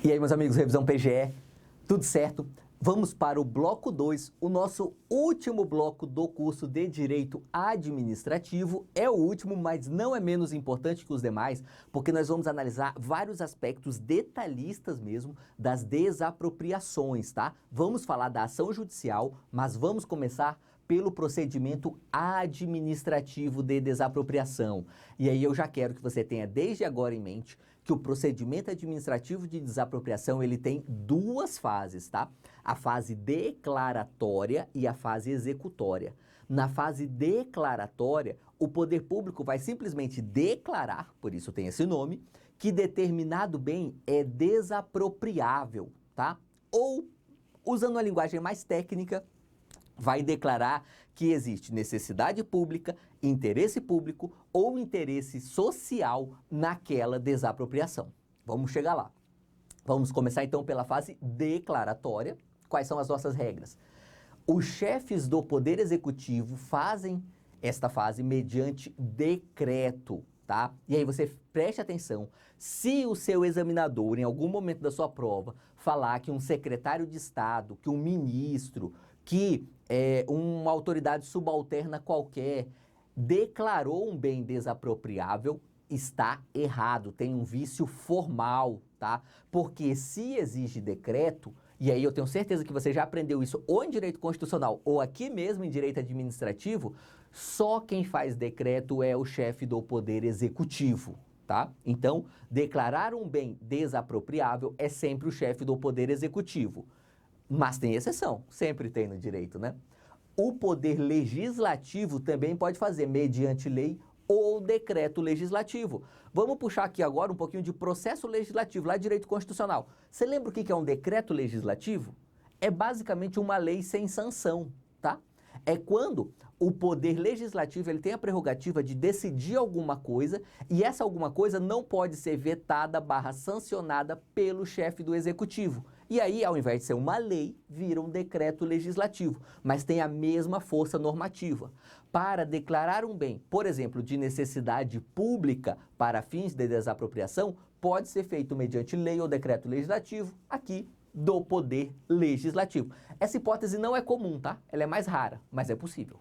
E aí, meus amigos, Revisão PGE, tudo certo? Vamos para o bloco 2, o nosso último bloco do curso de Direito Administrativo. É o último, mas não é menos importante que os demais, porque nós vamos analisar vários aspectos detalhistas mesmo das desapropriações, tá? Vamos falar da ação judicial, mas vamos começar pelo procedimento administrativo de desapropriação. E aí eu já quero que você tenha desde agora em mente que o procedimento administrativo de desapropriação, ele tem duas fases, tá? A fase declaratória e a fase executória. Na fase declaratória, o poder público vai simplesmente declarar, por isso tem esse nome, que determinado bem é desapropriável, tá? Ou, usando a linguagem mais técnica, vai declarar que existe necessidade pública, interesse público ou interesse social naquela desapropriação. Vamos chegar lá. Vamos começar então pela fase declaratória. Quais são as nossas regras? Os chefes do Poder Executivo fazem esta fase mediante decreto, tá? E aí você preste atenção, se o seu examinador, em algum momento da sua prova, falar que um secretário de Estado, que um ministro, que uma autoridade subalterna qualquer declarou um bem desapropriável, está errado, tem um vício formal, tá? Porque se exige decreto, e aí eu tenho certeza que você já aprendeu isso ou em direito constitucional ou aqui mesmo em direito administrativo, só quem faz decreto é o chefe do Poder Executivo, tá? Então, declarar um bem desapropriável é sempre o chefe do Poder Executivo. Mas tem exceção, sempre tem no direito, né? O Poder Legislativo também pode fazer mediante lei ou decreto legislativo. Vamos puxar aqui agora um pouquinho de processo legislativo, lá de direito constitucional. Você lembra o que é um decreto legislativo? É basicamente uma lei sem sanção, tá? É quando o poder legislativo ele tem a prerrogativa de decidir alguma coisa e essa alguma coisa não pode ser vetada / sancionada pelo chefe do executivo. E aí, ao invés de ser uma lei, vira um decreto legislativo, mas tem a mesma força normativa. Para declarar um bem, por exemplo, de necessidade pública para fins de desapropriação, pode ser feito mediante lei ou decreto legislativo, aqui do Poder Legislativo. Essa hipótese não é comum, tá? Ela é mais rara, mas é possível.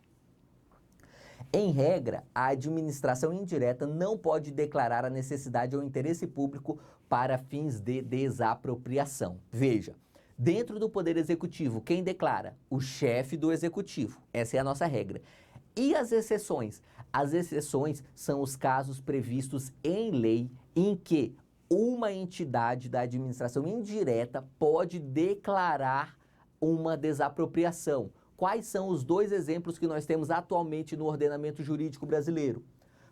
Em regra, a administração indireta não pode declarar a necessidade ou interesse público para fins de desapropriação. Veja, dentro do Poder Executivo, quem declara? O chefe do Executivo. Essa é a nossa regra. E as exceções? As exceções são os casos previstos em lei em que uma entidade da administração indireta pode declarar uma desapropriação. Quais são os dois exemplos que nós temos atualmente no ordenamento jurídico brasileiro?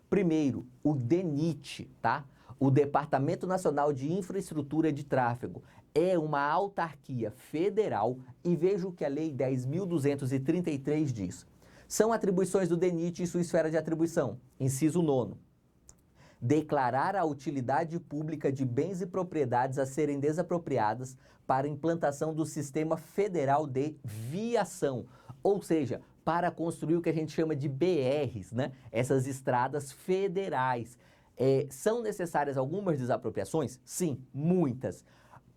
Primeiro, o DENIT, tá? O Departamento Nacional de Infraestrutura de Tráfego. É uma autarquia federal e veja o que a Lei 10.233 diz. São atribuições do DENIT em sua esfera de atribuição. Inciso 9º. Declarar a utilidade pública de bens e propriedades a serem desapropriadas para implantação do Sistema Federal de Viação, ou seja, para construir o que a gente chama de BRs, né? Essas estradas federais. São necessárias algumas desapropriações? Sim, muitas.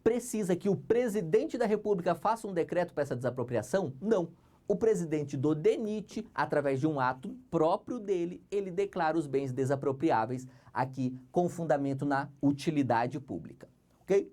Precisa que o presidente da República faça um decreto para essa desapropriação? Não. O presidente do DENIT, através de um ato próprio dele, ele declara os bens desapropriáveis aqui com fundamento na utilidade pública, ok?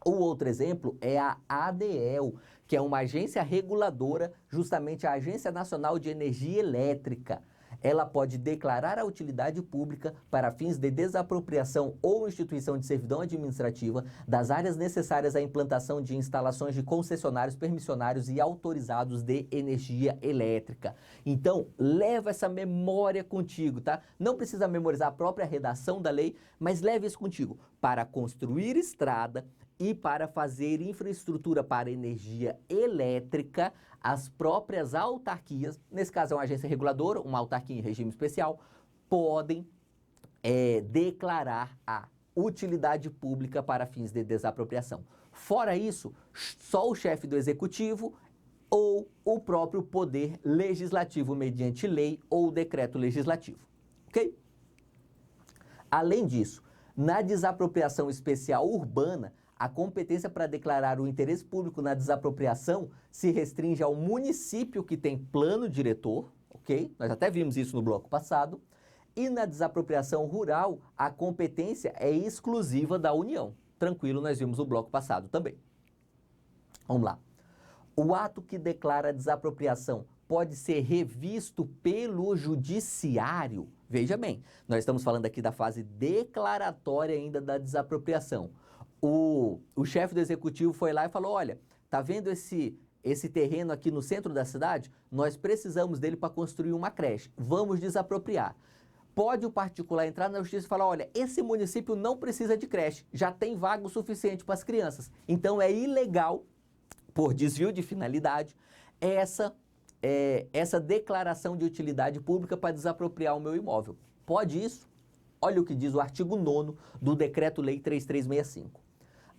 O outro exemplo é a ADEL, que é uma agência reguladora, justamente a Agência Nacional de Energia Elétrica. Ela pode declarar a utilidade pública para fins de desapropriação ou instituição de servidão administrativa das áreas necessárias à implantação de instalações de concessionários, permissionários e autorizados de energia elétrica. Então, leva essa memória contigo, tá? Não precisa memorizar a própria redação da lei, mas leve isso contigo. Para construir estrada e para fazer infraestrutura para energia elétrica, as próprias autarquias, nesse caso é uma agência reguladora, uma autarquia em regime especial, podem declarar a utilidade pública para fins de desapropriação. Fora isso, só o chefe do executivo ou o próprio poder legislativo mediante lei ou decreto legislativo, ok? Além disso, na desapropriação especial urbana, a competência para declarar o interesse público na desapropriação se restringe ao município que tem plano diretor, ok? Nós até vimos isso no bloco passado. E na desapropriação rural, a competência é exclusiva da União. Tranquilo, nós vimos no bloco passado também. Vamos lá. O ato que declara a desapropriação pode ser revisto pelo judiciário. Veja bem, nós estamos falando aqui da fase declaratória ainda da desapropriação. O chefe do executivo foi lá e falou, olha, tá vendo esse terreno aqui no centro da cidade? Nós precisamos dele para construir uma creche. Vamos desapropriar. Pode o particular entrar na justiça e falar, olha, esse município não precisa de creche, já tem vaga o suficiente para as crianças. Então é ilegal, por desvio de finalidade, essa declaração de utilidade pública para desapropriar o meu imóvel. Pode isso? Olha o que diz o artigo 9º do Decreto-Lei 3365.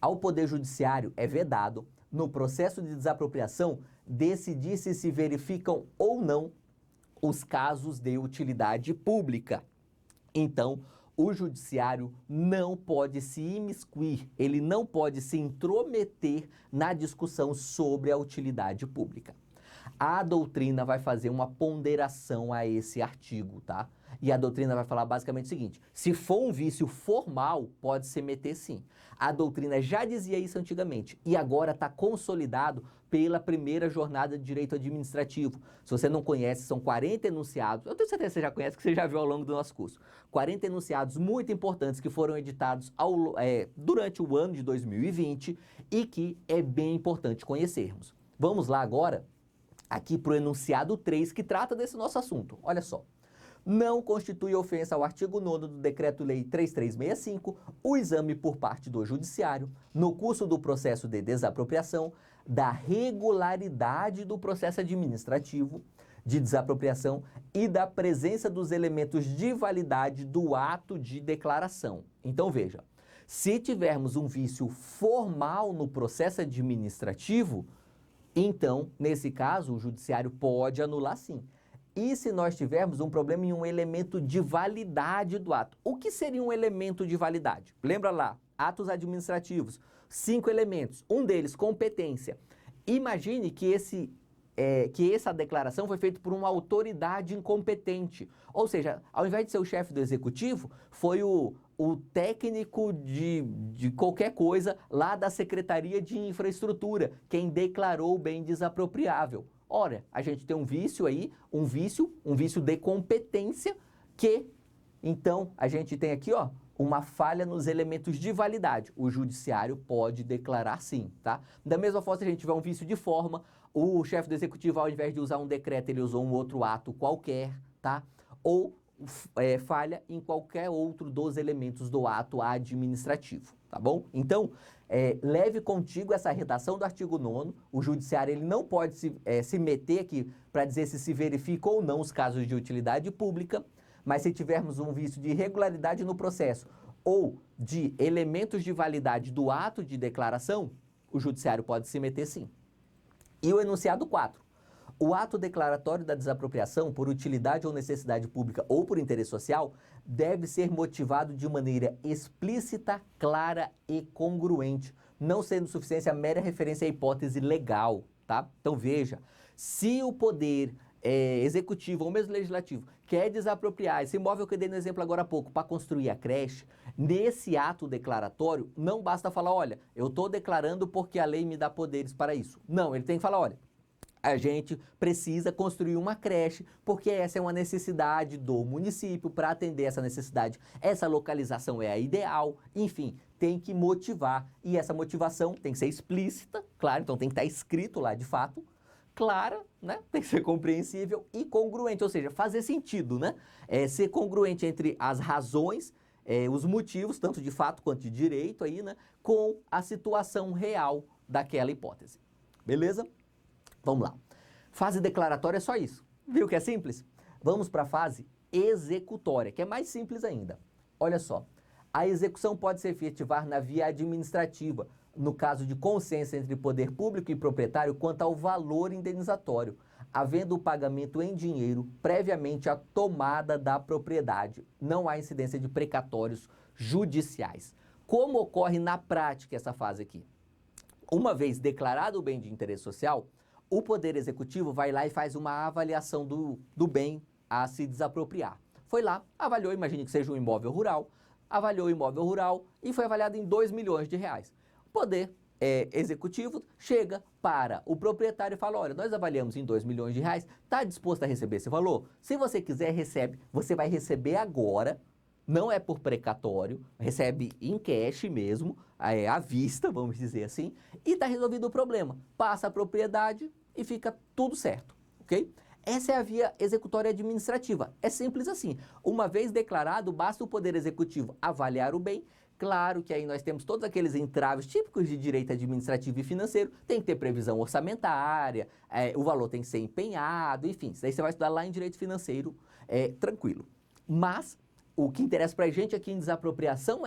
Ao Poder Judiciário é vedado, no processo de desapropriação, decidir se verificam ou não os casos de utilidade pública. Então, o judiciário não pode se imiscuir, ele não pode se intrometer na discussão sobre a utilidade pública. A doutrina vai fazer uma ponderação a esse artigo, tá? E a doutrina vai falar basicamente o seguinte, se for um vício formal, pode se meter sim. A doutrina já dizia isso antigamente e agora está consolidado pela primeira jornada de direito administrativo. Se você não conhece, são 40 enunciados, eu tenho certeza que você já conhece, que você já viu ao longo do nosso curso. 40 enunciados muito importantes que foram editados durante o ano de 2020 e que é bem importante conhecermos. Vamos lá agora, aqui para o enunciado 3, que trata desse nosso assunto. Olha só. Não constitui ofensa ao artigo 9º do Decreto-Lei 3365 o exame por parte do judiciário, no curso do processo de desapropriação, da regularidade do processo administrativo de desapropriação e da presença dos elementos de validade do ato de declaração. Então veja, se tivermos um vício formal no processo administrativo, então, nesse caso, o judiciário pode anular sim. E se nós tivermos um problema em um elemento de validade do ato? O que seria um elemento de validade? Lembra lá, atos administrativos, 5 elementos, um deles, competência. Imagine que essa declaração foi feita por uma autoridade incompetente. Ou seja, ao invés de ser o chefe do executivo, foi o técnico de qualquer coisa lá da Secretaria de Infraestrutura, quem declarou o bem desapropriável. Ora, a gente tem um vício aí, um vício de competência que, então, a gente tem aqui, ó, uma falha nos elementos de validade. O judiciário pode declarar sim, tá? Da mesma forma, se a gente tiver um vício de forma, o chefe do executivo, ao invés de usar um decreto, ele usou um outro ato qualquer, tá? Ou falha em qualquer outro dos elementos do ato administrativo, tá bom? Então, leve contigo essa redação do artigo 9º, o judiciário ele não pode se meter aqui para dizer se verifica ou não os casos de utilidade pública, mas se tivermos um vício de irregularidade no processo ou de elementos de validade do ato de declaração, o judiciário pode se meter sim. E o enunciado 4. O ato declaratório da desapropriação por utilidade ou necessidade pública ou por interesse social deve ser motivado de maneira explícita, clara e congruente, não sendo suficiente a mera referência à hipótese legal, tá? Então veja, se o poder executivo ou mesmo legislativo quer desapropriar esse imóvel que eu dei no exemplo agora há pouco para construir a creche, nesse ato declaratório não basta falar, olha, eu estou declarando porque a lei me dá poderes para isso. Não, ele tem que falar, olha, a gente precisa construir uma creche, porque essa é uma necessidade do município para atender essa necessidade. Essa localização é a ideal, enfim, tem que motivar. E essa motivação tem que ser explícita, claro, então tem que estar escrito lá de fato, clara, né? Tem que ser compreensível e congruente, ou seja, fazer sentido, né? Ser congruente entre as razões, os motivos, tanto de fato quanto de direito aí, né? Com a situação real daquela hipótese. Beleza? Vamos lá. Fase declaratória é só isso. Viu que é simples? Vamos para a fase executória, que é mais simples ainda. Olha só. A execução pode se efetivar na via administrativa, no caso de consenso entre poder público e proprietário quanto ao valor indenizatório, havendo o pagamento em dinheiro previamente à tomada da propriedade. Não há incidência de precatórios judiciais. Como ocorre na prática essa fase aqui? Uma vez declarado o bem de interesse social, o Poder Executivo vai lá e faz uma avaliação do bem a se desapropriar. Foi lá, avaliou, imagine que seja um imóvel rural, avaliou o imóvel rural e foi avaliado em 2 milhões de reais. O Poder Executivo chega para o proprietário e fala, olha, nós avaliamos em 2 milhões de reais, está disposto a receber esse valor? Se você quiser, recebe, você vai receber agora, não é por precatório, recebe em cash mesmo, à vista, vamos dizer assim, e está resolvido o problema. Passa a propriedade e fica tudo certo, ok? Essa é a via executória administrativa. É simples assim. Uma vez declarado, basta o Poder Executivo avaliar o bem. Claro que aí nós temos todos aqueles entraves típicos de direito administrativo e financeiro. Tem que ter previsão orçamentária, o valor tem que ser empenhado, enfim. Isso daí você vai estudar lá em direito financeiro, tranquilo. Mas o que interessa para a gente aqui em desapropriação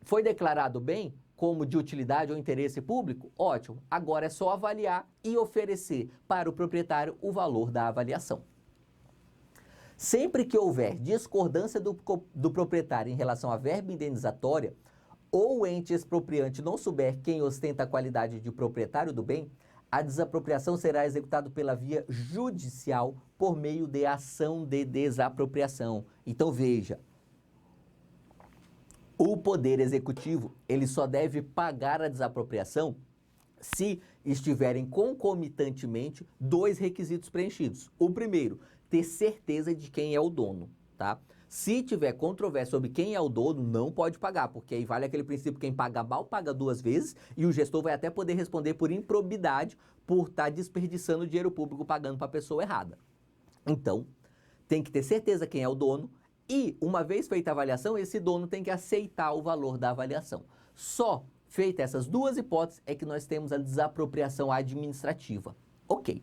foi declarado bem como de utilidade ou interesse público? Ótimo. Agora é só avaliar e oferecer para o proprietário o valor da avaliação. Sempre que houver discordância do proprietário em relação à verba indenizatória, ou o ente expropriante não souber quem ostenta a qualidade de proprietário do bem, a desapropriação será executada pela via judicial por meio de ação de desapropriação. Então veja, o Poder Executivo, ele só deve pagar a desapropriação se estiverem concomitantemente 2 requisitos preenchidos. O primeiro, ter certeza de quem é o dono, tá? Se tiver controvérsia sobre quem é o dono, não pode pagar, porque aí vale aquele princípio, quem paga mal, paga 2 vezes, e o gestor vai até poder responder por improbidade, por estar desperdiçando dinheiro público pagando para a pessoa errada. Então, tem que ter certeza quem é o dono, e uma vez feita a avaliação, esse dono tem que aceitar o valor da avaliação. Só feita essas 2 hipóteses é que nós temos a desapropriação administrativa. Ok.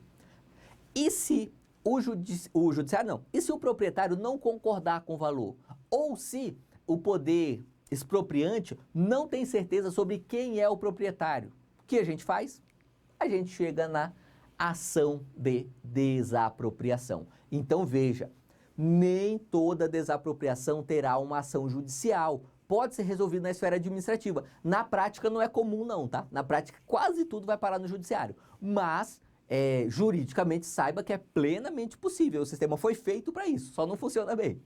E se o judiciário não? E se o proprietário não concordar com o valor? Ou se o poder expropriante não tem certeza sobre quem é o proprietário? O que a gente faz? A gente chega na ação de desapropriação. Então veja, nem toda desapropriação terá uma ação judicial. Pode ser resolvido na esfera administrativa. Na prática não é comum não, tá? Na prática quase tudo vai parar no judiciário. Mas, juridicamente, saiba que é plenamente possível. O sistema foi feito para isso, só não funciona bem.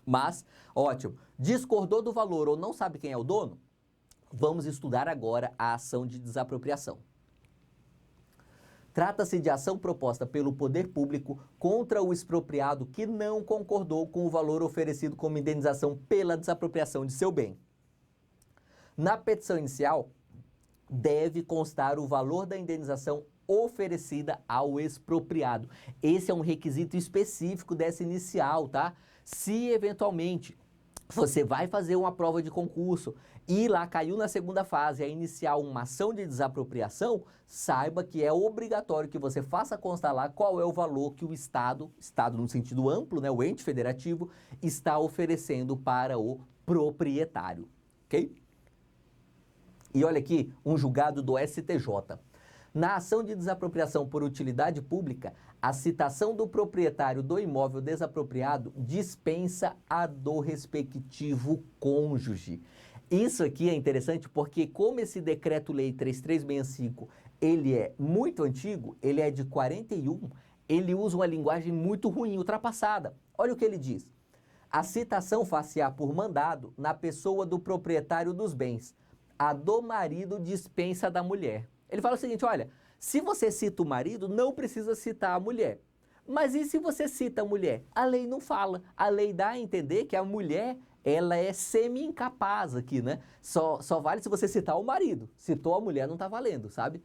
Mas, ótimo. Discordou do valor ou não sabe quem é o dono? Vamos estudar agora a ação de desapropriação. Trata-se de ação proposta pelo poder público contra o expropriado que não concordou com o valor oferecido como indenização pela desapropriação de seu bem. Na petição inicial, deve constar o valor da indenização oferecida ao expropriado. Esse é um requisito específico dessa inicial, tá? Se eventualmente você vai fazer uma prova de concurso e lá caiu na segunda fase a iniciar uma ação de desapropriação, saiba que é obrigatório que você faça constar lá qual é o valor que o Estado no sentido amplo, né, o ente federativo, está oferecendo para o proprietário, ok? E olha aqui, um julgado do STJ. Na ação de desapropriação por utilidade pública, a citação do proprietário do imóvel desapropriado dispensa a do respectivo cônjuge. Isso aqui é interessante porque como esse Decreto-Lei 3365, ele é muito antigo, ele é de 41, ele usa uma linguagem muito ruim, ultrapassada. Olha o que ele diz. A citação far-se-á por mandado na pessoa do proprietário dos bens. A do marido dispensa da mulher. Ele fala o seguinte, olha, se você cita o marido, não precisa citar a mulher. Mas e se você cita a mulher? A lei não fala. A lei dá a entender que a mulher, ela é semi-incapaz aqui, né? Só vale se você citar o marido. Citou a mulher, não está valendo, sabe?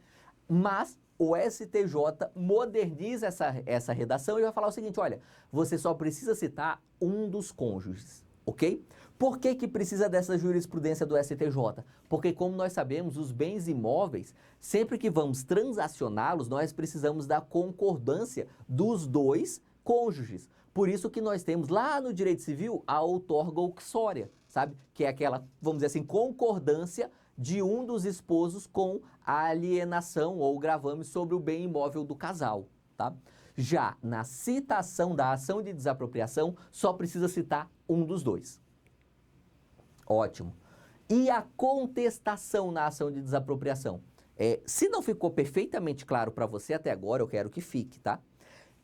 Mas o STJ moderniza essa redação e vai falar o seguinte, olha, você só precisa citar um dos cônjuges, ok? Por que precisa dessa jurisprudência do STJ? Porque, como nós sabemos, os bens imóveis, sempre que vamos transacioná-los, nós precisamos da concordância dos 2 cônjuges. Por isso que nós temos lá no direito civil a outorga uxória, sabe? Que é aquela, vamos dizer assim, concordância de um dos esposos com a alienação ou gravame sobre o bem imóvel do casal, tá? Já na citação da ação de desapropriação, só precisa citar um dos 2. Ótimo. E a contestação na ação de desapropriação? Se não ficou perfeitamente claro para você até agora, eu quero que fique, tá?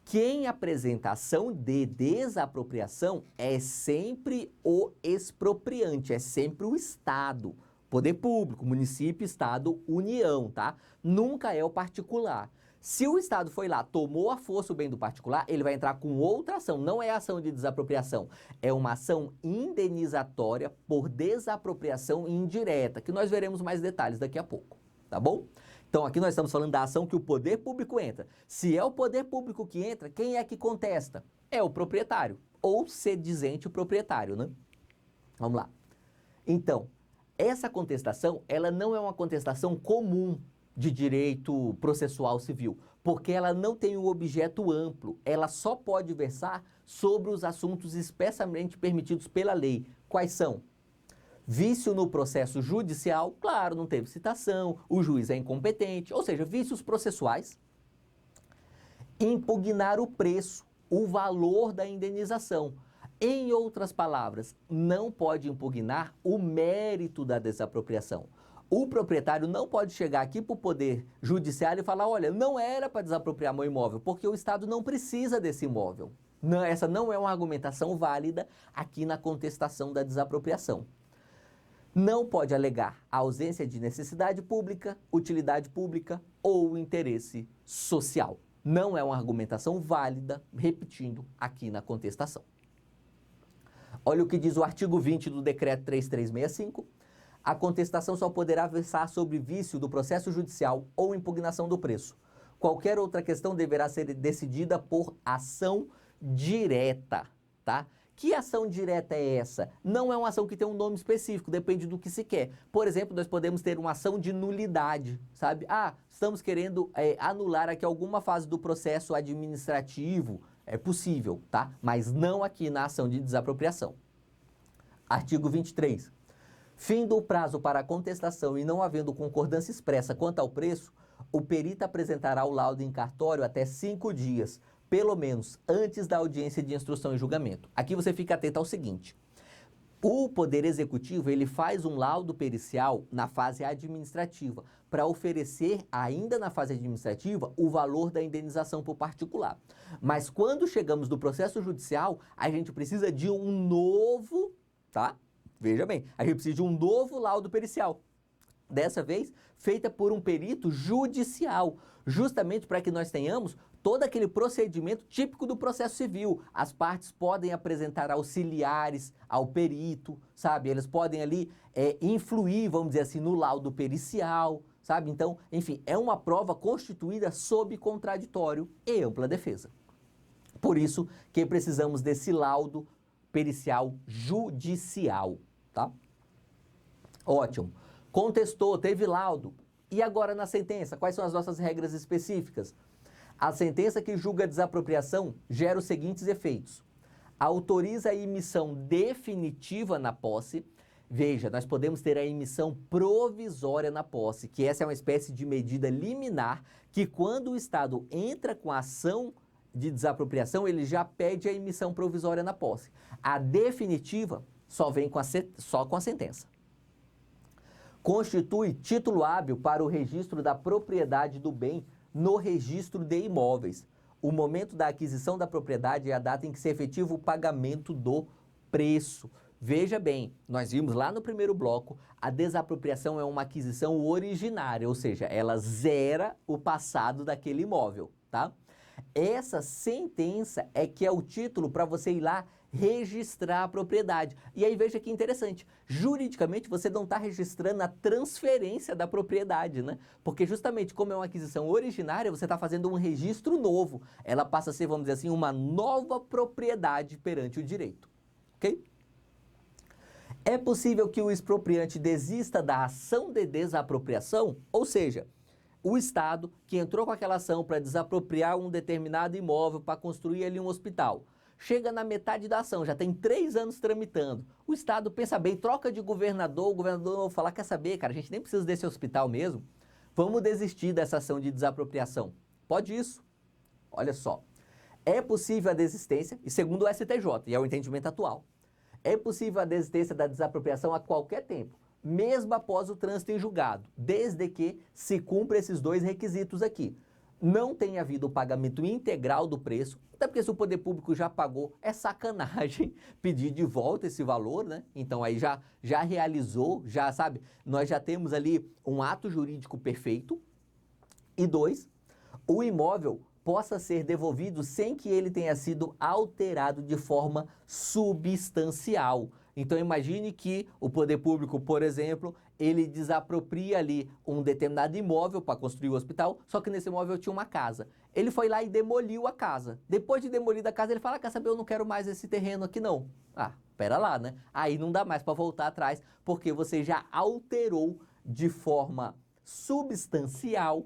Quem apresenta ação de desapropriação é sempre o expropriante, é sempre o Estado, poder público, município, Estado, União, tá? Nunca é o particular. Se o Estado foi lá, tomou à força o bem do particular, ele vai entrar com outra ação, não é ação de desapropriação, é uma ação indenizatória por desapropriação indireta, que nós veremos mais detalhes daqui a pouco, tá bom? Então aqui nós estamos falando da ação que o poder público entra. Se é o poder público que entra, quem é que contesta? É o proprietário, ou sedizente o proprietário, né? Vamos lá. Então, essa contestação, ela não é uma contestação comum de direito processual civil, porque ela não tem um objeto amplo, ela só pode versar sobre os assuntos expressamente permitidos pela lei. Quais são? Vício no processo judicial, claro, não teve citação, o juiz é incompetente, ou seja, vícios processuais. Impugnar o preço, o valor da indenização. Em outras palavras, não pode impugnar o mérito da desapropriação. O proprietário não pode chegar aqui para o Poder Judiciário e falar, olha, não era para desapropriar meu imóvel, porque o Estado não precisa desse imóvel. Não, essa não é uma argumentação válida aqui na contestação da desapropriação. Não pode alegar a ausência de necessidade pública, utilidade pública ou interesse social. Não é uma argumentação válida, repetindo aqui na contestação. Olha o que diz o artigo 20 do Decreto 3365. A contestação só poderá versar sobre vício do processo judicial ou impugnação do preço. Qualquer outra questão deverá ser decidida por ação direta, tá? Que ação direta é essa? Não é uma ação que tem um nome específico, depende do que se quer. Por exemplo, nós podemos ter uma ação de nulidade, sabe? Estamos querendo anular aqui alguma fase do processo administrativo. É possível, tá? Mas não aqui na ação de desapropriação. Artigo 23. Fim do prazo para a contestação e não havendo concordância expressa quanto ao preço, o perito apresentará o laudo em cartório até 5 dias, pelo menos antes da audiência de instrução e julgamento. Aqui você fica atento ao seguinte: o Poder Executivo ele faz um laudo pericial na fase administrativa para oferecer, ainda na fase administrativa, o valor da indenização por particular. Mas quando chegamos no processo judicial, a gente precisa de um novo, tá? Veja bem, a gente precisa de um novo laudo pericial. Dessa vez, feita por um perito judicial, justamente para que nós tenhamos todo aquele procedimento típico do processo civil. As partes podem apresentar auxiliares ao perito, sabe? Eles podem ali influir, vamos dizer assim, no laudo pericial, sabe? Então, enfim, é uma prova constituída sob contraditório e ampla defesa. Por isso que precisamos desse laudo pericial judicial, tá? Ótimo. Contestou, teve laudo. E agora na sentença, quais são as nossas regras específicas? A sentença que julga a desapropriação gera os seguintes efeitos. Autoriza a emissão definitiva na posse. Veja, nós podemos ter a emissão provisória na posse, que essa é uma espécie de medida liminar que quando o Estado entra com a ação de desapropriação, ele já pede a emissão provisória na posse. A definitiva só vem só com a sentença. Constitui título hábil para o registro da propriedade do bem no registro de imóveis. O momento da aquisição da propriedade é a data em que se efetiva o pagamento do preço. Veja bem, nós vimos lá no primeiro bloco, a desapropriação é uma aquisição originária, ou seja, ela zera o passado daquele imóvel, tá? Essa sentença é que é o título para você ir lá registrar a propriedade. E aí veja que interessante, juridicamente você não está registrando a transferência da propriedade, né? Porque justamente como é uma aquisição originária, você está fazendo um registro novo. Ela passa a ser, vamos dizer assim, uma nova propriedade perante o direito, ok? É possível que o expropriante desista da ação de desapropriação, ou seja, o Estado que entrou com aquela ação para desapropriar um determinado imóvel para construir ali um hospital, chega na metade da ação, já tem 3 anos tramitando. O Estado pensa bem, troca de governador, o governador vai falar, quer saber, cara, a gente nem precisa desse hospital mesmo, vamos desistir dessa ação de desapropriação. Pode isso. Olha só, é possível a desistência, e segundo o STJ, e é o entendimento atual, é possível a desistência da desapropriação a qualquer tempo, mesmo após o trânsito em julgado, desde que se cumpra esses dois requisitos aqui. Não tenha havido o pagamento integral do preço, até porque se o poder público já pagou, é sacanagem pedir de volta esse valor, né? Então aí já realizou, já sabe, nós já temos ali um ato jurídico perfeito. E 2, o imóvel possa ser devolvido sem que ele tenha sido alterado de forma substancial. Então imagine que o poder público, por exemplo, ele desapropria ali um determinado imóvel para construir o hospital, só que nesse imóvel tinha uma casa. Ele foi lá e demoliu a casa. Depois de demolir a casa, ele fala, quer saber, eu não quero mais esse terreno aqui não. Ah, pera lá, né? Aí não dá mais para voltar atrás, porque você já alterou de forma substancial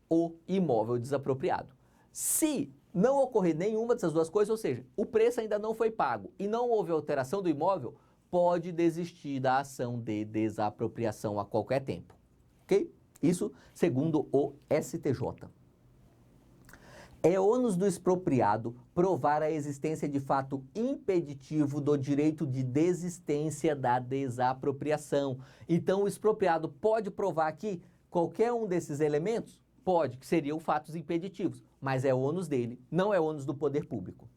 o imóvel desapropriado. Se não ocorrer nenhuma dessas duas coisas, ou seja, o preço ainda não foi pago e não houve alteração do imóvel, pode desistir da ação de desapropriação a qualquer tempo, ok? Isso segundo o STJ. É ônus do expropriado provar a existência de fato impeditivo do direito de desistência da desapropriação. Então o expropriado pode provar aqui qualquer um desses elementos? Pode, que seriam fatos impeditivos, mas é ônus dele, não é ônus do poder público.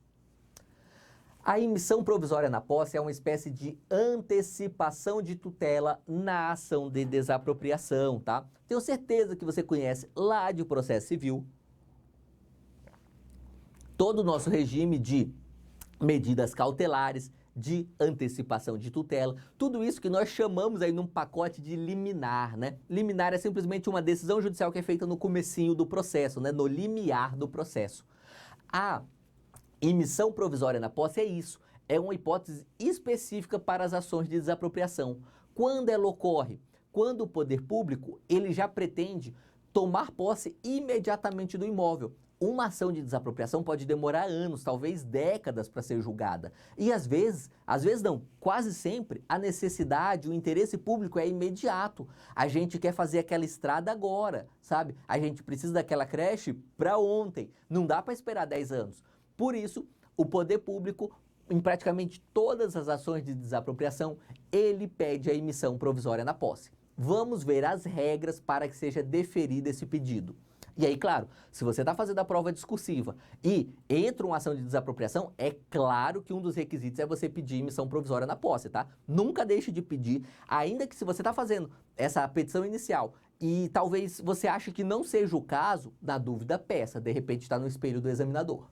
A emissão provisória na posse é uma espécie de antecipação de tutela na ação de desapropriação, tá? Tenho certeza que você conhece lá de processo civil todo o nosso regime de medidas cautelares, de antecipação de tutela, tudo isso que nós chamamos aí num pacote de liminar, né? Liminar é simplesmente uma decisão judicial que é feita no comecinho do processo, né? No limiar do processo. A emissão provisória na posse é isso, é uma hipótese específica para as ações de desapropriação. Quando ela ocorre? Quando o poder público, ele já pretende tomar posse imediatamente do imóvel. Uma ação de desapropriação pode demorar anos, talvez décadas para ser julgada. E às vezes não, quase sempre, a necessidade, o interesse público é imediato. A gente quer fazer aquela estrada agora, sabe? A gente precisa daquela creche para ontem. Não dá para esperar 10 anos. Por isso, o poder público, em praticamente todas as ações de desapropriação, ele pede a emissão provisória na posse. Vamos ver as regras para que seja deferido esse pedido. E aí, claro, se você está fazendo a prova discursiva e entra uma ação de desapropriação, é claro que um dos requisitos é você pedir emissão provisória na posse, tá? Nunca deixe de pedir, ainda que se você está fazendo essa petição inicial e talvez você ache que não seja o caso, na dúvida peça, de repente está no espelho do examinador.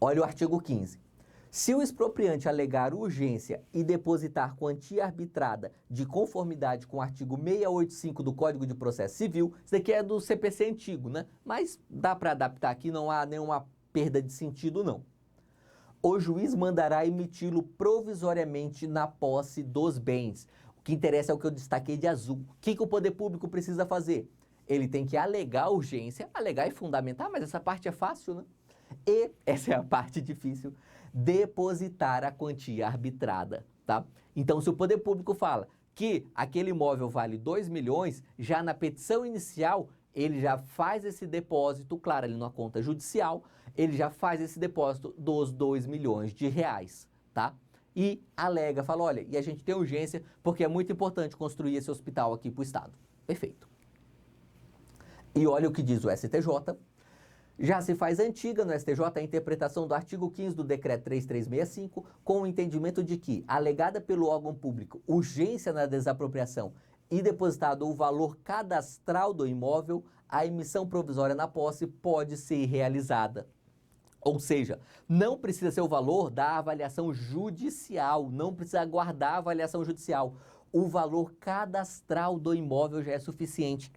Olha o artigo 15. Se o expropriante alegar urgência e depositar quantia arbitrada de conformidade com o artigo 685 do Código de Processo Civil, isso daqui é do CPC antigo, né? Mas dá para adaptar aqui, não há nenhuma perda de sentido, não. O juiz mandará emiti-lo provisoriamente na posse dos bens. O que interessa é o que eu destaquei de azul. O que o poder público precisa fazer? Ele tem que alegar urgência, alegar e fundamentar, mas essa parte é fácil, né? E, essa é a parte difícil, depositar a quantia arbitrada, tá? Então, se o poder público fala que aquele imóvel vale 2 milhões, já na petição inicial, ele já faz esse depósito, claro, ali numa conta judicial, ele já faz esse depósito dos 2 milhões de reais, tá? E alega, fala, olha, e a gente tem urgência porque é muito importante construir esse hospital aqui para o Estado. Perfeito. E olha o que diz o STJ. Já se faz antiga no STJ a interpretação do artigo 15 do Decreto 3365, com o entendimento de que, alegada pelo órgão público urgência na desapropriação e depositado o valor cadastral do imóvel, a emissão provisória na posse pode ser realizada. Ou seja, não precisa ser o valor da avaliação judicial, não precisa aguardar a avaliação judicial. O valor cadastral do imóvel já é suficiente.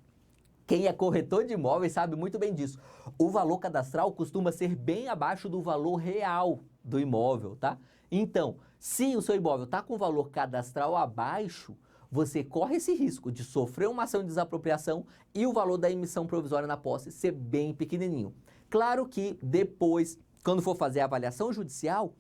Quem é corretor de imóveis sabe muito bem disso. O valor cadastral costuma ser bem abaixo do valor real do imóvel, tá? Então, se o seu imóvel está com valor cadastral abaixo, você corre esse risco de sofrer uma ação de desapropriação e o valor da emissão provisória na posse ser bem pequenininho. Claro que depois, quando for fazer a avaliação judicial,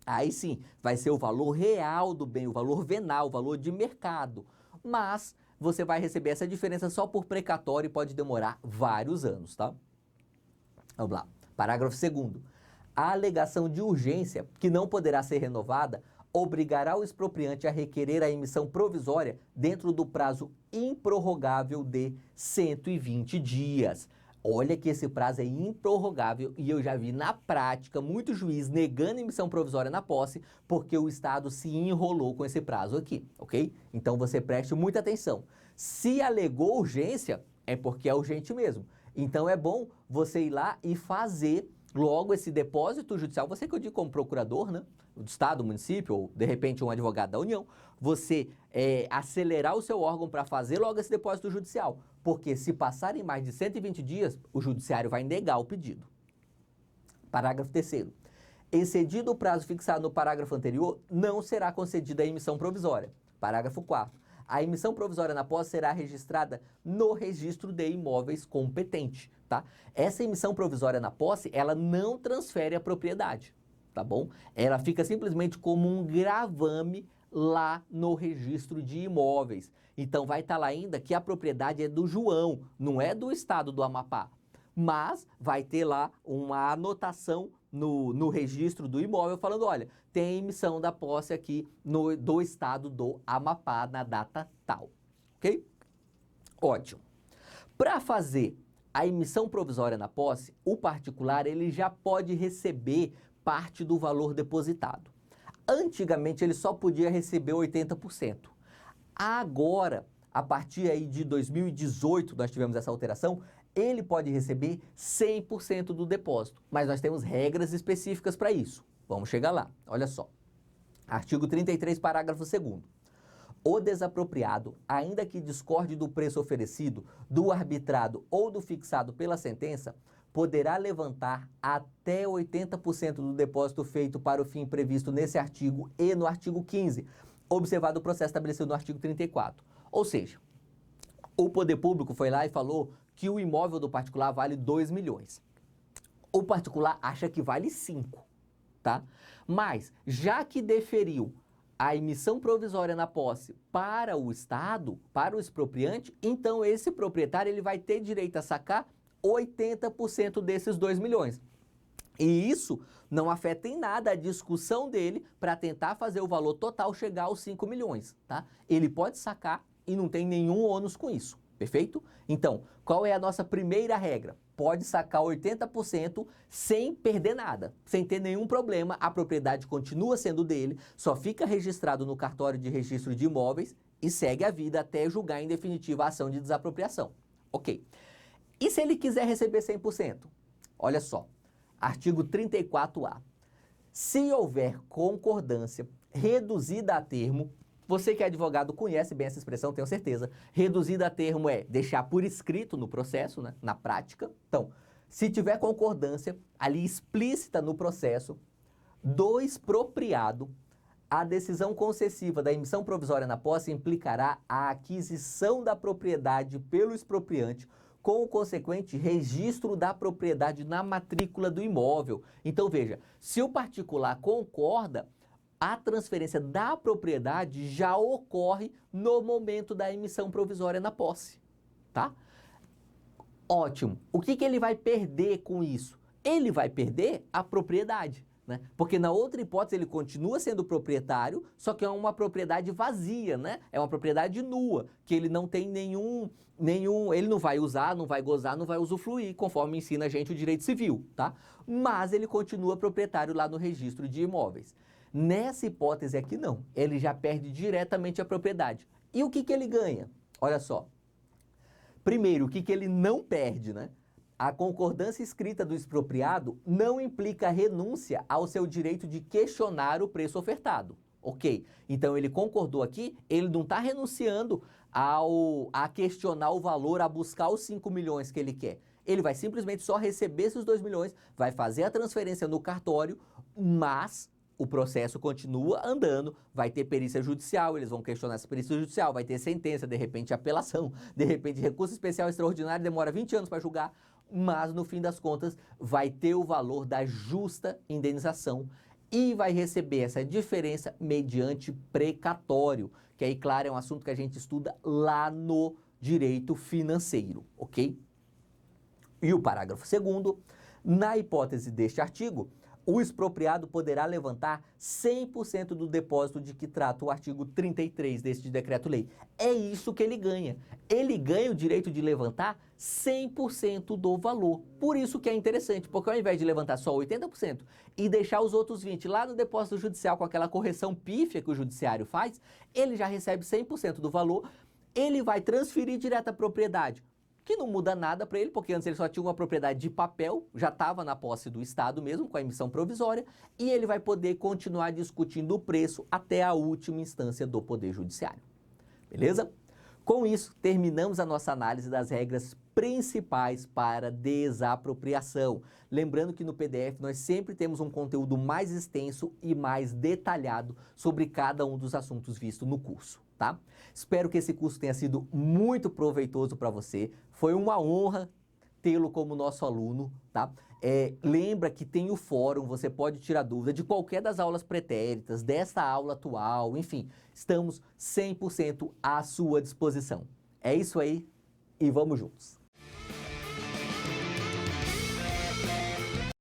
aí sim, vai ser o valor real do bem, o valor venal, o valor de mercado. Mas você vai receber essa diferença só por precatório e pode demorar vários anos, tá? Vamos lá. Parágrafo 2º. A alegação de urgência, que não poderá ser renovada, obrigará o expropriante a requerer a emissão provisória dentro do prazo improrrogável de 120 dias. Olha que esse prazo é improrrogável e eu já vi na prática muito juiz negando emissão provisória na posse porque o Estado se enrolou com esse prazo aqui, ok? Então você preste muita atenção. Se alegou urgência, é porque é urgente mesmo. Então é bom você ir lá e fazer logo esse depósito judicial, você que eu digo como procurador, né, do Estado, do município, ou de repente um advogado da União, você acelerar o seu órgão para fazer logo esse depósito judicial, porque se passarem mais de 120 dias, o judiciário vai negar o pedido. Parágrafo 3º. Excedido o prazo fixado no parágrafo anterior, não será concedida a emissão provisória. Parágrafo 4º. A emissão provisória na posse será registrada no registro de imóveis competente, tá? Essa emissão provisória na posse, ela não transfere a propriedade, tá bom? Ela fica simplesmente como um gravame lá no registro de imóveis. Então vai estar lá ainda que a propriedade é do João, não é do Estado do Amapá. Mas vai ter lá uma anotação no registro do imóvel falando, olha, tem emissão da posse aqui do Estado do Amapá na data tal, ok? Ótimo. Para fazer a emissão provisória na posse, o particular ele já pode receber parte do valor depositado. Antigamente ele só podia receber 80%. Agora, a partir aí de 2018, nós tivemos essa alteração, ele pode receber 100% do depósito, mas nós temos regras específicas para isso. Vamos chegar lá, olha só. Artigo 33, parágrafo 2º. O desapropriado, ainda que discorde do preço oferecido, do arbitrado ou do fixado pela sentença, poderá levantar até 80% do depósito feito para o fim previsto nesse artigo e no artigo 15, observado o processo estabelecido no artigo 34. Ou seja, o poder público foi lá e falou que o imóvel do particular vale 2 milhões. O particular acha que vale 5, tá? Mas, já que deferiu a emissão provisória na posse para o Estado, para o expropriante, então esse proprietário ele vai ter direito a sacar 80% desses 2 milhões. E isso não afeta em nada a discussão dele para tentar fazer o valor total chegar aos 5 milhões, tá? Ele pode sacar e não tem nenhum ônus com isso, perfeito? Então, qual é a nossa primeira regra? Pode sacar 80% sem perder nada, sem ter nenhum problema, a propriedade continua sendo dele, só fica registrado no cartório de registro de imóveis e segue a vida até julgar em definitiva a ação de desapropriação. Ok. E se ele quiser receber 100%? Olha só, artigo 34A. Se houver concordância reduzida a termo, você que é advogado conhece bem essa expressão, tenho certeza. Reduzida a termo é deixar por escrito no processo, né, na prática. Então, se tiver concordância ali explícita no processo do expropriado, a decisão concessiva da emissão provisória na posse implicará a aquisição da propriedade pelo expropriante com o consequente registro da propriedade na matrícula do imóvel. Então, veja, se o particular concorda, a transferência da propriedade já ocorre no momento da emissão provisória na posse, tá? Ótimo. O que ele vai perder com isso? Ele vai perder a propriedade, né? Porque na outra hipótese ele continua sendo proprietário, só que é uma propriedade vazia, né? É uma propriedade nua, que ele não tem nenhum, ele não vai usar, não vai gozar, não vai usufruir, conforme ensina a gente o direito civil, tá? Mas ele continua proprietário lá no registro de imóveis. Nessa hipótese aqui não, ele já perde diretamente a propriedade. E o que ele ganha? Olha só. Primeiro, o que ele não perde, né? A concordância escrita do expropriado não implica renúncia ao seu direito de questionar o preço ofertado. Ok, então ele concordou aqui, ele não está renunciando a questionar o valor, a buscar os 5 milhões que ele quer. Ele vai simplesmente só receber esses 2 milhões, vai fazer a transferência no cartório, mas o processo continua andando, vai ter perícia judicial, eles vão questionar essa perícia judicial, vai ter sentença, de repente apelação, de repente recurso especial extraordinário, demora 20 anos para julgar, mas no fim das contas vai ter o valor da justa indenização e vai receber essa diferença mediante precatório, que aí, claro, é um assunto que a gente estuda lá no direito financeiro, ok? E o parágrafo 2º, na hipótese deste artigo, o expropriado poderá levantar 100% do depósito de que trata o artigo 33 deste decreto-lei. É isso que ele ganha. Ele ganha o direito de levantar 100% do valor. Por isso que é interessante, porque ao invés de levantar só 80% e deixar os outros 20% lá no depósito judicial com aquela correção pífia que o judiciário faz, ele já recebe 100% do valor, ele vai transferir direto à propriedade, que não muda nada para ele, porque antes ele só tinha uma propriedade de papel, já estava na posse do Estado mesmo, com a emissão provisória, e ele vai poder continuar discutindo o preço até a última instância do Poder Judiciário. Beleza? Com isso, terminamos a nossa análise das regras principais para desapropriação. Lembrando que no PDF nós sempre temos um conteúdo mais extenso e mais detalhado sobre cada um dos assuntos vistos no curso, tá? Espero que esse curso tenha sido muito proveitoso para você. Foi uma honra tê-lo como nosso aluno, tá? Lembra que tem o fórum, você pode tirar dúvida de qualquer das aulas pretéritas, dessa aula atual, enfim, estamos 100% à sua disposição. É isso aí e vamos juntos!